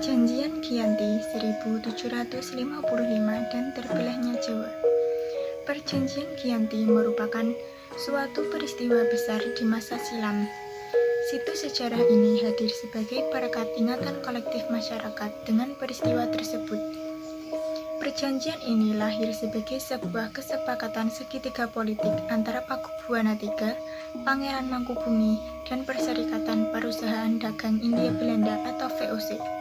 Perjanjian Giyanti 1755 dan terbelahnya Jawa. Perjanjian Giyanti merupakan suatu peristiwa besar di masa silam. Situs sejarah ini hadir sebagai perekat ingatan kolektif masyarakat dengan peristiwa tersebut. Perjanjian ini lahir sebagai sebuah kesepakatan segitiga politik antara Pakubuwana III, Pangeran Mangkubumi, dan Perserikatan Perusahaan Dagang India Belanda atau VOC.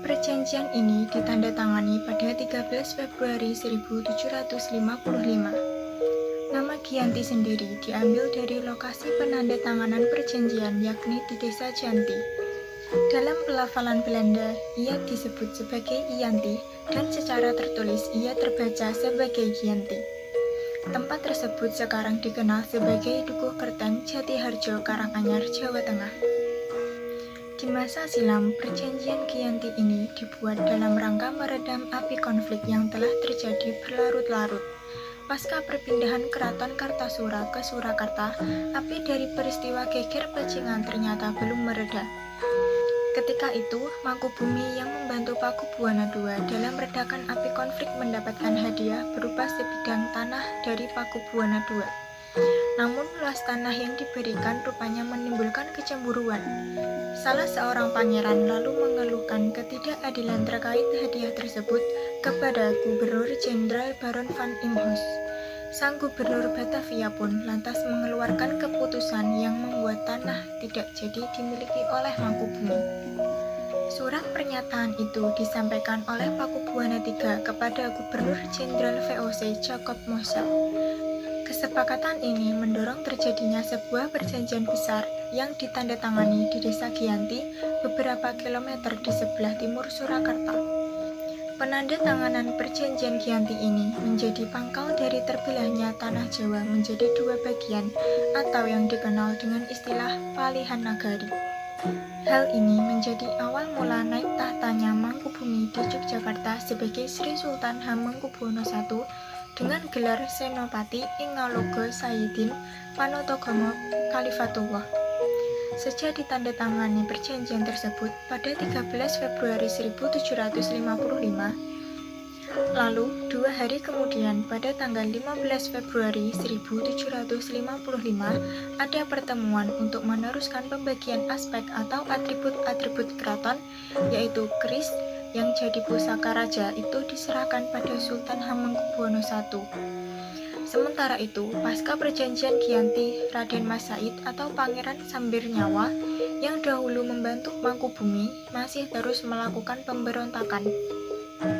Perjanjian ini ditandatangani pada 13 Februari 1755. Nama Giyanti sendiri diambil dari lokasi penandatanganan perjanjian, yakni di Desa Janti. Dalam pelafalan Belanda, ia disebut sebagai Iyanti dan secara tertulis ia terbaca sebagai Giyanti. Tempat tersebut sekarang dikenal sebagai Dukuh Kerteng, Jatiharjo, Karanganyar, Jawa Tengah. Di masa silam, perjanjian Giyanti ini dibuat dalam rangka meredam api konflik yang telah terjadi berlarut-larut. Pasca perpindahan Keraton Kartasura ke Surakarta, api dari peristiwa Geger Pecingan ternyata belum mereda. Ketika itu, Mangkubumi yang membantu Pakubuwana II dalam meredakan api konflik mendapatkan hadiah berupa sebidang tanah dari Pakubuwana II. Namun luas tanah yang diberikan rupanya menimbulkan kecemburuan. Salah seorang pangeran lalu mengeluhkan ketidakadilan terkait hadiah tersebut kepada Gubernur Jenderal Baron van Imhoff. Sang Gubernur Batavia pun lantas mengeluarkan keputusan yang membuat tanah tidak jadi dimiliki oleh Mangkubumi. Surat pernyataan itu disampaikan oleh Pakubuwana III kepada Gubernur Jenderal VOC Jacob Moser. Kesepakatan ini mendorong terjadinya sebuah perjanjian besar yang ditandatangani di Desa Giyanti beberapa kilometer di sebelah timur Surakarta. Penandatanganan perjanjian Giyanti ini menjadi pangkal dari terbelahnya tanah Jawa menjadi dua bagian atau yang dikenal dengan istilah Palihan Nagari. Hal ini menjadi awal mula naik tahtanya Mangkubumi di Yogyakarta sebagai Sri Sultan Hamengkubuwono I dengan gelar Senopati Ingalogo Sayyidin Panotagama Khalifatullah. Sejak ditandatangani perjanjian tersebut pada 13 Februari 1755, lalu 2 hari kemudian pada tanggal 15 Februari 1755 ada pertemuan untuk meneruskan pembagian aspek atau atribut-atribut keraton, yaitu keris yang jadi pusaka raja itu diserahkan pada Sultan Hamengkubuwono I. Sementara itu, pasca perjanjian Giyanti, Raden Mas Said atau Pangeran Sambirnyawa yang dahulu membantu Mangkubumi masih terus melakukan pemberontakan.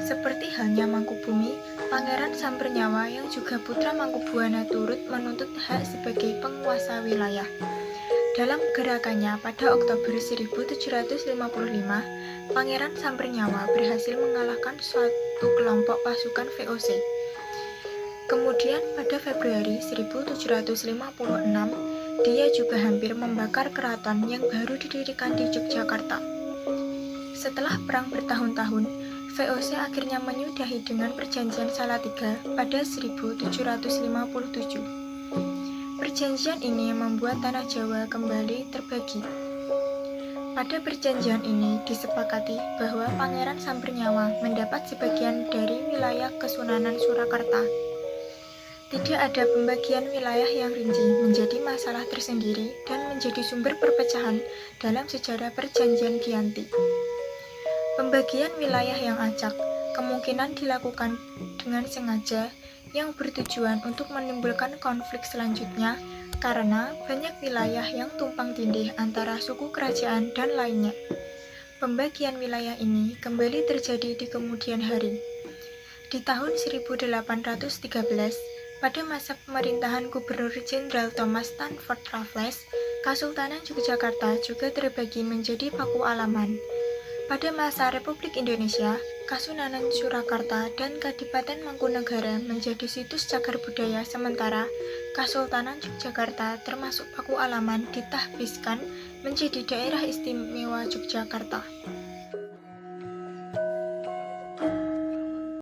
Seperti halnya Mangkubumi, Pangeran Sambirnyawa yang juga putra Mangkubuwana turut menuntut hak sebagai penguasa wilayah. Dalam gerakannya pada Oktober 1755, Pangeran Sambirnyawa berhasil mengalahkan suatu kelompok pasukan VOC. Kemudian pada Februari 1756, dia juga hampir membakar keraton yang baru didirikan di Yogyakarta. Setelah perang bertahun-tahun, VOC akhirnya menyudahi dengan perjanjian Salatiga pada 1757. Perjanjian ini membuat tanah Jawa kembali terbagi. Pada perjanjian ini disepakati bahwa Pangeran Sambirnyawa mendapat sebagian dari wilayah Kesunanan Surakarta. Tidak ada pembagian wilayah yang rinci menjadi masalah tersendiri dan menjadi sumber perpecahan dalam sejarah perjanjian Giyanti. Pembagian wilayah yang acak kemungkinan dilakukan dengan sengaja yang bertujuan untuk menimbulkan konflik selanjutnya karena banyak wilayah yang tumpang tindih antara suku kerajaan dan lainnya. Pembagian wilayah ini kembali terjadi di kemudian hari. Di tahun 1813, pada masa pemerintahan Gubernur Jenderal Thomas Stamford Raffles, Kesultanan Yogyakarta juga terbagi menjadi Pakualaman. Pada masa Republik Indonesia, Kasunanan Surakarta dan Kadipaten Mangkunagara menjadi situs cagar budaya sementara Kesultanan Yogyakarta termasuk Pakualaman ditahbiskan menjadi daerah istimewa Yogyakarta.